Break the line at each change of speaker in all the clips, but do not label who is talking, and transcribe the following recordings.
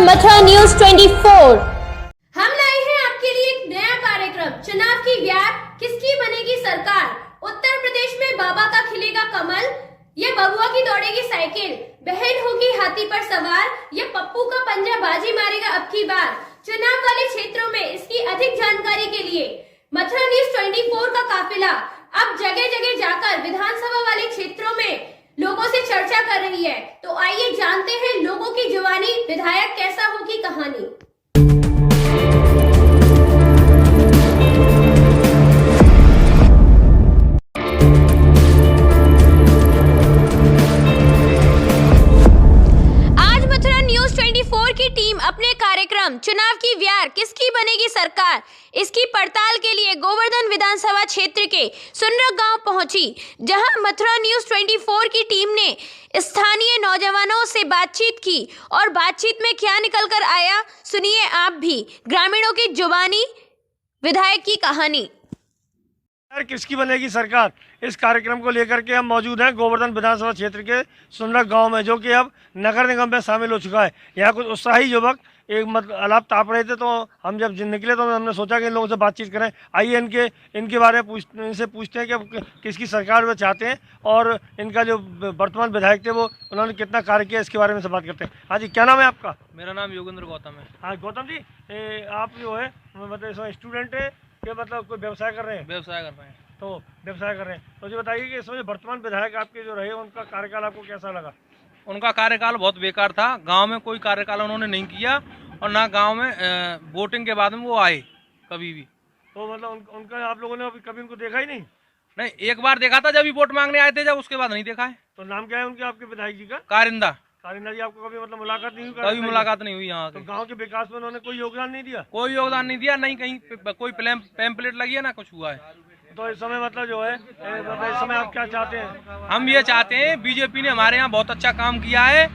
Mathura news 24।
हम लाए हैं आपके लिए एक नया कार्यक्रम, चुनाव की व्यार, किसकी बनेगी सरकार। उत्तर प्रदेश में बाबा का खिलेगा कमल, ये बबुआ की दौड़ेगी साइकिल, बहन होगी हाथी पर सवार, ये पप्पू का पंजा बाजी मारेगा अब की बार। चुनाव वाले क्षेत्रों में इसकी अधिक जानकारी के लिए मथुरा न्यूज 24 का काफिला अब जगह जगह जाकर विधानसभा वाले क्षेत्रों में लोगों से चर्चा कर रही है। तो आइए जानते हैं लोगों की जुबानी विधायक कैसा होगी कहानी। आज मथुरा न्यूज 24 की टीम अपने कार्यक्रम चुनाव की व्यार, किसकी बनेगी सरकार, इसकी पड़ताल के लिए गोवर्धन विधानसभा क्षेत्र के सुनरक गांव पहुंची, जहां मथुरा न्यूज 24 की टीम ने स्थानीय नौजवानों से बातचीत की और बातचीत में क्या निकल कर आया सुनिए आप भी। ग्रामीणों की जुबानी विधायक की कहानी।
किसकी बनेगी सरकार, इस कार्यक्रम को लेकर के हम मौजूद हैं गोवर्धन विधानसभा क्षेत्र के सुनरक गांव में, जो कि अब नगर निगम में शामिल हो चुका है। यहाँ कुछ उत्साही युवक एक अलाप ताप रहे थे, तो हम जब निकले तो हमने सोचा कि इन लोगों से बातचीत करें। आइए इनके बारे में इनसे पूछते हैं कि अब किसकी सरकार वो चाहते हैं और इनका जो वर्तमान विधायक थे वो उन्होंने कितना कार्य किया, इसके बारे में से बात करते हैं। हाँ जी, क्या नाम है आपका?
मेरा नाम योगेंद्र गौतम है।
हाँ गौतम जी, आप जो है मतलब इसमें स्टूडेंट है कि मतलब कोई व्यवसाय कर रहे हैं?
व्यवसाय कर रहे हैं।
तो व्यवसाय कर रहे हैं, तो ये बताइए कि इसमें वर्तमान विधायक आपके जो रहे उनका कार्यकाल आपको कैसा लगा?
उनका कार्यकाल बहुत बेकार था। गांव में कोई कार्यकाल उन्होंने नहीं किया और ना गांव में वोटिंग के बाद में वो आए कभी भी।
तो मतलब उनका आप लोगों ने अभी कभी उनको देखा ही नहीं?
नहीं, एक बार देखा था जब भी वोट मांगने आए थे, जब उसके बाद नहीं देखा है।
तो नाम क्या है उनके आपके विधायक जी का?
कारिंदा।
कारिंदा जी, आपको कभी मतलब मुलाकात नहीं हुई?
कभी मुलाकात नहीं हुई यहाँ
तो
की।
गाँव के विकास में उन्होंने कोई योगदान नहीं दिया?
कोई योगदान नहीं दिया, नहीं कहीं कोई पैम्पलेट लगी है, ना कुछ हुआ है।
तो इस समय मतलब जो है मतलब इस समय आप क्या चाहते हैं?
हम ये चाहते हैं, बीजेपी ने हमारे यहाँ बहुत अच्छा काम किया है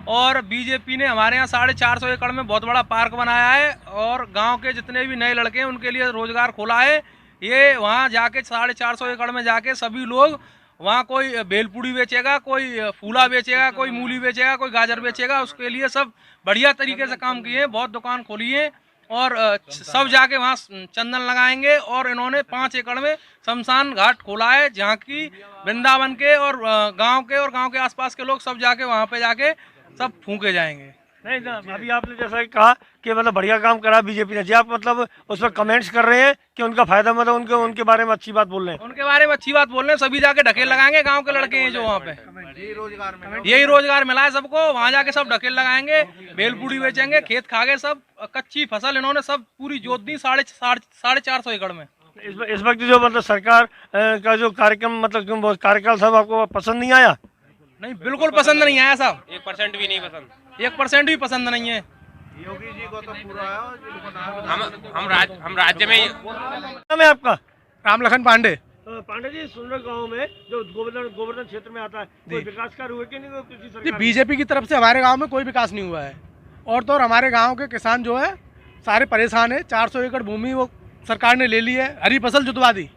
और बीजेपी ने हमारे यहाँ 450 एकड़ में बहुत बड़ा पार्क बनाया है और गांव के जितने भी नए लड़के हैं उनके लिए रोजगार खोला है। ये वहाँ जाके 450 एकड़ में जाके सभी लोग वहाँ कोई भेलपूड़ी बेचेगा, कोई फूला बेचेगा, कोई मूली बेचेगा, कोई गाजर बेचेगा, उसके लिए सब बढ़िया तरीके से काम किए हैं। बहुत दुकान खोली है और सब जाके वहाँ चंदन लगाएंगे और इन्होंने 5 एकड़ में शमशान घाट खोला है, जहाँ की वृंदावन के और गांव के आसपास के लोग सब जाके वहाँ पे जाके सब फूके जाएंगे।
नहीं ना, अभी आपने जैसा कहा कि मतलब बढ़िया काम करा बीजेपी ने जी, आप मतलब उस पर कमेंट्स कर रहे हैं कि उनका फायदा मतलब उनके बारे में अच्छी बात बोल रहे हैं?
उनके बारे में अच्छी बात बोल रहे हैं, सभी जाके ढकेल लगाएंगे। गांव के लड़के हैं जो वहाँ पे, यही रोजगार मिला है सबको, वहाँ जाके सब ढकेल लगाएंगे, भेलपूड़ी बेचेंगे, खेत खा गए सब, कच्ची फसल इन्होंने सब पूरी जोत दी 450 एकड़ में।
इस वक्त जो मतलब सरकार का जो कार्यक्रम मतलब कार्यकाल सब आपको पसंद नहीं आया?
नहीं, बिल्कुल पसंद नहीं आया साहब,
1% भी नहीं पसंद।
1% भी पसंद नहीं है।
योगी जी को तो पूरा हम राज्य में
नाम है आपका?
राम लखन पांडे।
पांडे जी, सुनरक गांव में जो गोवर्धन क्षेत्र में आता है, कोई विकास कार्य हुए कि नहीं किसी सरकार?
बीजेपी की तरफ से हमारे गांव में कोई विकास नहीं हुआ है और तो और हमारे गांव के किसान जो है सारे परेशान है। 400 एकड़ भूमि वो सरकार ने ले ली है, हरी फसल जुतवा दी,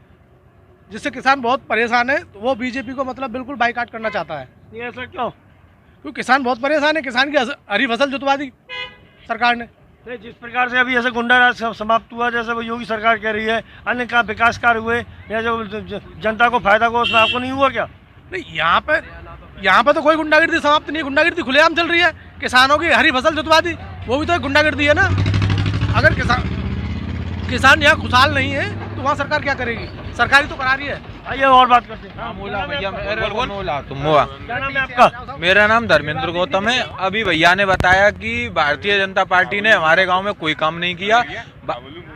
जिससे किसान बहुत परेशान है। तो वो बीजेपी को मतलब बिल्कुल बाइकाट करना चाहता है।
नहीं, ऐसा क्यों?
क्योंकि किसान बहुत परेशान है, किसान की हरी फसल जुतवा दी सरकार ने।
नहीं, जिस प्रकार से अभी ऐसे गुंडा राज समाप्त हुआ, जैसे वो योगी सरकार कह रही है, अन्य का विकास कार्य हुए या जो जनता को फायदा हो, उसमें आपको नहीं हुआ क्या?
नहीं, यहाँ पे तो कोई गुंडागिर्दी समाप्त नहीं है, गुंडागिर्दी खुलेआम चल रही है। किसानों की हरी फसल जुतवा दी, वो भी तो एक गुंडागिर्दी है ना। अगर किसान यहाँ खुशहाल नहीं है तो वहाँ सरकार क्या करेगी? सरकारी तो करा रही है।
आइए और बात करते हैं।
क्या नाम है आपका?
मेरा नाम धर्मेंद्र गौतम है। अभी भैया ने बताया कि भारतीय जनता पार्टी ने हमारे गांव में कोई काम नहीं किया।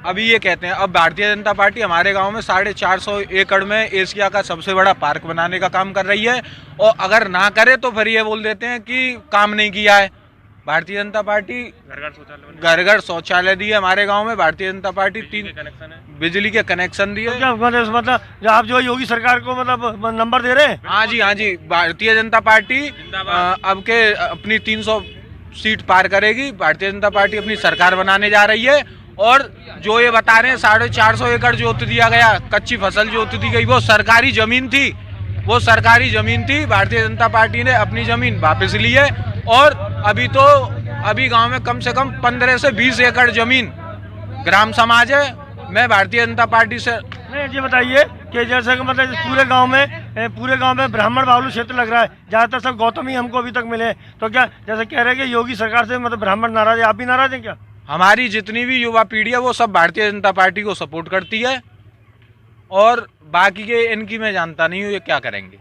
अभी ये कहते हैं अब भारतीय जनता पार्टी हमारे गांव में 450 एकड़ में एशिया का सबसे बड़ा पार्क बनाने का काम कर रही है और अगर ना करे तो फिर ये बोल देते हैं कि काम नहीं किया है। भारतीय जनता पार्टी घर घर शौचालय दिए हमारे गांव में। भारतीय जनता पार्टी 3 बिजली के कनेक्शन दिए।
तो मतलब जो आप जो योगी सरकार को मतलब नंबर दे रहे हैं?
हाँ जी, भारतीय जनता पार्टी अब के अपनी 300 सीट पार करेगी। भारतीय जनता पार्टी अपनी सरकार बनाने जा रही है और जो ये बता रहे हैं 450 एकड़ जोत दिया गया, कच्ची फसल जोत दी गई, वो सरकारी जमीन थी, भारतीय जनता पार्टी ने अपनी जमीन वापस ली है और अभी तो अभी गांव में कम से कम 15 से 20 एकड़ जमीन ग्राम समाज है। मैं भारतीय जनता पार्टी से
नहीं, ये बताइए कि जैसे कि मतलब पूरे गांव में ब्राह्मण बाहुल्य क्षेत्र लग रहा है, ज़्यादातर सब गौतम ही हमको अभी तक मिले हैं, तो क्या जैसे कह रहे हैं कि योगी सरकार से मतलब ब्राह्मण नाराज है, आप भी नाराज हैं क्या?
हमारी जितनी भी युवा पीढ़ी है वो सब भारतीय जनता पार्टी को सपोर्ट करती है, और बाकी के इनकी मैं जानता नहीं हूँ ये क्या करेंगे।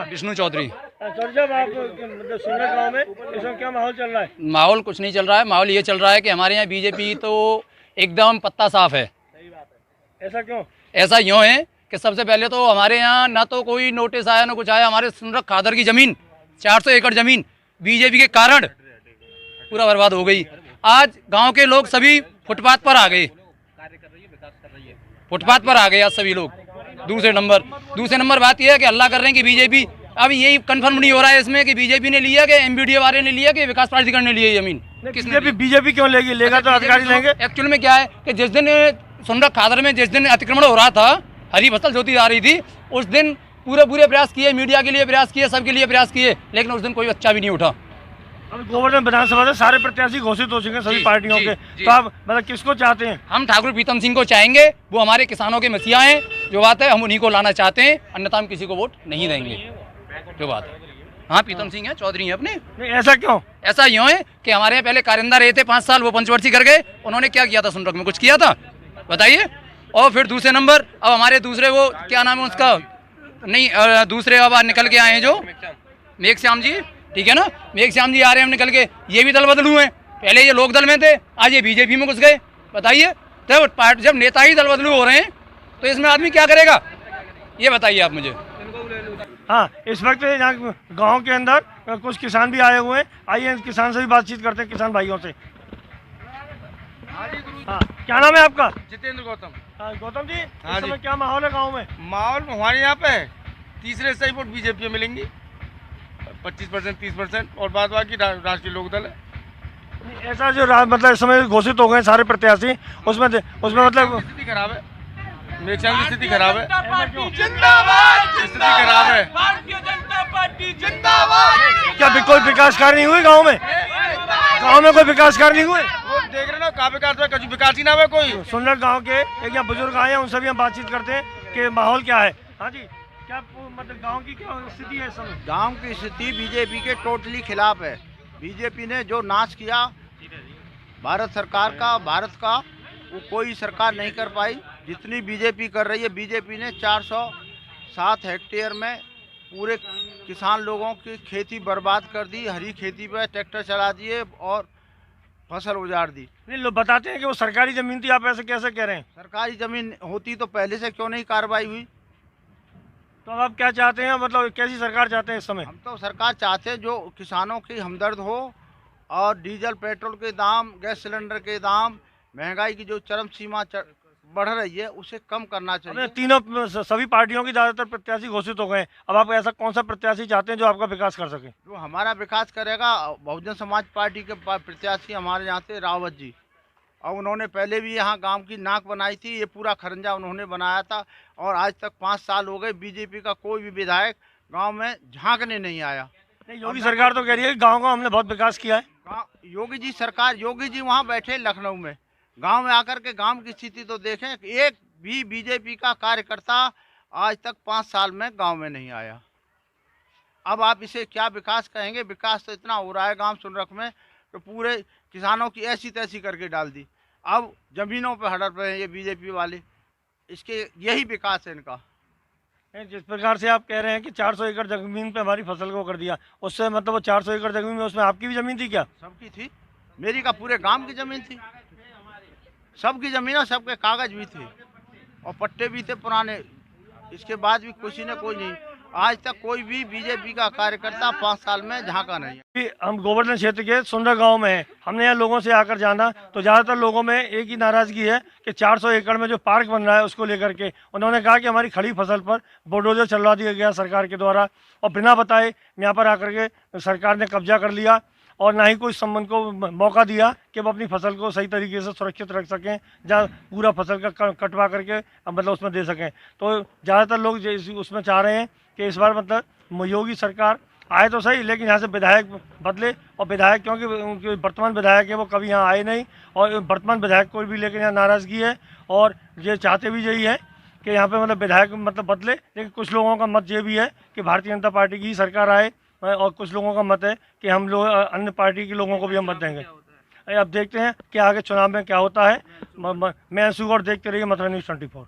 विष्णु चौधरी।
सर, जब आप मतलब सुनर गाँव में इस वक्त क्या माहौल चल रहा है?
माहौल कुछ नहीं चल रहा है, माहौल ये चल रहा है कि हमारे यहाँ बीजेपी तो एकदम पत्ता साफ है।
ऐसा क्यों?
ऐसा यूँ है कि सबसे पहले तो हमारे यहाँ ना तो कोई नोटिस आया ना कुछ आया। हमारे सुनर खादर की ज़मीन 400 एकड़ ज़मीन बीजेपी के कारण पूरा बर्बाद हो गई। आज गांव के लोग सभी फुटपाथ पर आ गए, फुटपाथ पर आ गए आज सभी लोग। दूसरे नंबर बात यह है कि हल्ला कर रहे हैं कि बीजेपी, अब यही कंफर्म नहीं हो रहा है इसमें कि बीजेपी ने लिया कि एमबीडीए वाले ने लिया कि विकास प्राधिकरण ने लिया ज़मीन।
बीजेपी क्यों लेगी? लेगा तो अधिकारी लेंगे।
एक्चुअल में क्या है कि जिस दिन सुनर खादर में जिस दिन अतिक्रमण हो रहा था, हरी फसल जोती जा रही थी, उस दिन पूरे प्रयास किए, मीडिया के लिए प्रयास किए, सबके लिए प्रयास किए, लेकिन उस दिन कोई बच्चा भी नहीं उठा।
अब गोवर्धन विधानसभा से सारे प्रत्याशी घोषित हो चुके हैं सभी पार्टियों के, तो आप मतलब किसको चाहते हैं?
हम ठाकुर प्रीतम सिंह को चाहेंगे, वो हमारे किसानों के मसीहा हैं। जो बात है हम उन्हीं को लाना चाहते हैं, अन्यथा हम किसी को वोट नहीं देंगे। जो बात है, हाँ प्रीतम सिंह है, चौधरी हैं अपने।
नहीं, ऐसा क्यों?
ऐसा यूँ है कि हमारे यहाँ पहले कारिंदा रहे थे 5 साल, वो पंचवर्षीय कर गए। उन्होंने क्या किया था सुनरक में? कुछ किया था बताइए। और फिर दूसरे नंबर अब हमारे दूसरे वो क्या नाम है उसका, नहीं दूसरे अब निकल के आए हैं जो मेघ श्याम जी, ठीक है ना, मेघ श्याम जी आ रहे हैं हम निकल के। ये भी दल बदल हुए हैं, पहले ये लोक दल में थे, आज ये बीजेपी में घुस गए। बताइए, जब नेता ही दल बदलू हो रहे हैं तो इसमें आदमी क्या करेगा, ये बताइए आप मुझे।
हाँ, इस वक्त यहाँ गांव के अंदर कुछ किसान भी आए हुए हैं, आइए किसान से भी बातचीत करते हैं, किसान भाइयों से। हाँ, क्या नाम है आपका?
जितेंद्र गौतम।
हाँ, गौतम जी,
हाँ
इस समय
जी।
क्या माहौल है गांव में?
माहौल हमारे यहाँ पे तीसरे से ही वोट बीजेपी में मिलेंगी, 25% 30%, और बाद बाकी राष्ट्रीय लोकदल है।
ऐसा जो मतलब इस समय घोषित हो गए सारे प्रत्याशी, उसमें मतलब
स्थिति खराब है, मेघश्याम की स्थिति खराब है, स्थिति खराब है।
क्या कोई विकास कार्य नहीं हुए गाँव में? गाँव में कोई विकास कार्य नहीं हुए?
वो देख रहे ना, कहाँ विकास है, कभी विकास ही ना हुआ कोई।
सुंदर गांव के एक यहाँ बुजुर्ग आए हैं, उनसे भी हम बातचीत करते हैं कि माहौल क्या है। हाँ जी, क्या मतलब गांव की क्या स्थिति है इस समय?
गांव की स्थिति बीजेपी के टोटली खिलाफ है। बीजेपी ने जो नाश किया भारत सरकार का, भारत का, वो कोई सरकार नहीं कर पाई जितनी बीजेपी कर रही है। बीजेपी ने 407 हेक्टेयर में पूरे किसान लोगों की खेती बर्बाद कर दी, हरी खेती पे ट्रैक्टर चला दिए और फसल उजाड़ दी।
नहीं, लोग बताते हैं कि वो सरकारी जमीन थी, आप ऐसे कैसे कह रहे हैं?
सरकारी जमीन होती तो पहले से क्यों नहीं कार्रवाई हुई?
तो अब आप क्या चाहते हैं, मतलब कैसी सरकार चाहते हैं इस समय?
हम तो सरकार चाहते हैं जो किसानों की हमदर्द हो, और डीजल पेट्रोल के दाम, गैस सिलेंडर के दाम, महंगाई की जो चरम सीमा बढ़ रही है उसे कम करना चाहिए।
तीनों सभी पार्टियों की ज़्यादातर प्रत्याशी घोषित हो गए, अब आप ऐसा कौन सा प्रत्याशी चाहते हैं जो आपका विकास कर सके?
जो हमारा विकास करेगा, बहुजन समाज पार्टी के प्रत्याशी हमारे यहाँ से रावत जी, और उन्होंने पहले भी यहाँ गांव की नाक बनाई थी, ये पूरा खरंजा उन्होंने बनाया था, और आज तक 5 साल हो गए बीजेपी का कोई भी विधायक गांव में झांकने नहीं आया।
योगी सरकार तो कह रही है कि गाँव का हमने बहुत विकास किया है।
योगी जी सरकार, योगी जी वहाँ बैठे लखनऊ में, गांव में आकर के गांव की स्थिति तो देखें। एक भी बीजेपी का कार्यकर्ता आज तक 5 साल में गांव में नहीं आया। अब आप इसे क्या विकास कहेंगे? विकास तो इतना हो रहा है गांव सुनरख में, तो पूरे किसानों की ऐसी तैसी करके डाल दी। अब जमीनों पर हड़प रहे हैं ये बीजेपी वाले, इसके यही विकास है इनका।
जिस प्रकार से आप कह रहे हैं कि 400 एकड़ जमीन पे हमारी फसल को कर दिया, उससे मतलब वो 400 एकड़ जमीन में उसमें आपकी भी जमीन थी क्या?
सबकी थी, मेरी का पूरे गांव की जमीन थी, सबकी जमीन और सबके कागज भी थे और पट्टे भी थे पुराने। इसके बाद भी किसी ने कोई नहीं, आज तक कोई भी बीजेपी का कार्यकर्ता 5 साल में झांका नहीं है।
हम गोवर्धन क्षेत्र के सुंदर गांव में हैं, हमने यहाँ लोगों से आकर जाना तो ज़्यादातर लोगों में एक ही नाराज़गी है कि 400 एकड़ में जो पार्क बन रहा है उसको लेकर के उन्होंने कहा कि हमारी खड़ी फसल पर बुलडोजर चलवा दिया गया सरकार के द्वारा, और बिना बताए यहाँ पर आकर के सरकार ने कब्जा कर लिया, और ना ही कोई संबंध को मौका दिया कि वो अपनी फसल को सही तरीके से सुरक्षित रख सकें, जहाँ पूरा फसल का कटवा करके मतलब उसमें दे सकें। तो ज़्यादातर लोग उसमें चाह रहे हैं कि इस बार मतलब योगी सरकार आए तो सही, लेकिन यहाँ से विधायक बदले, और विधायक क्योंकि उनके वर्तमान विधायक है वो कभी यहाँ आए नहीं, और वर्तमान विधायक को भी लेकर यहाँ नाराज़गी है, और ये चाहते भी यही है कि यहाँ पे मतलब विधायक मतलब बदले। लेकिन कुछ लोगों का मत ये भी है कि भारतीय जनता पार्टी की ही सरकार आए, और कुछ लोगों का मत है कि हम लोग अन्य पार्टी के लोगों को भी हम मत देंगे। अब देखते हैं कि आगे चुनाव में क्या होता है। मैं अंशु गौड़, देखते रहिए मथुरा न्यूज़ 24।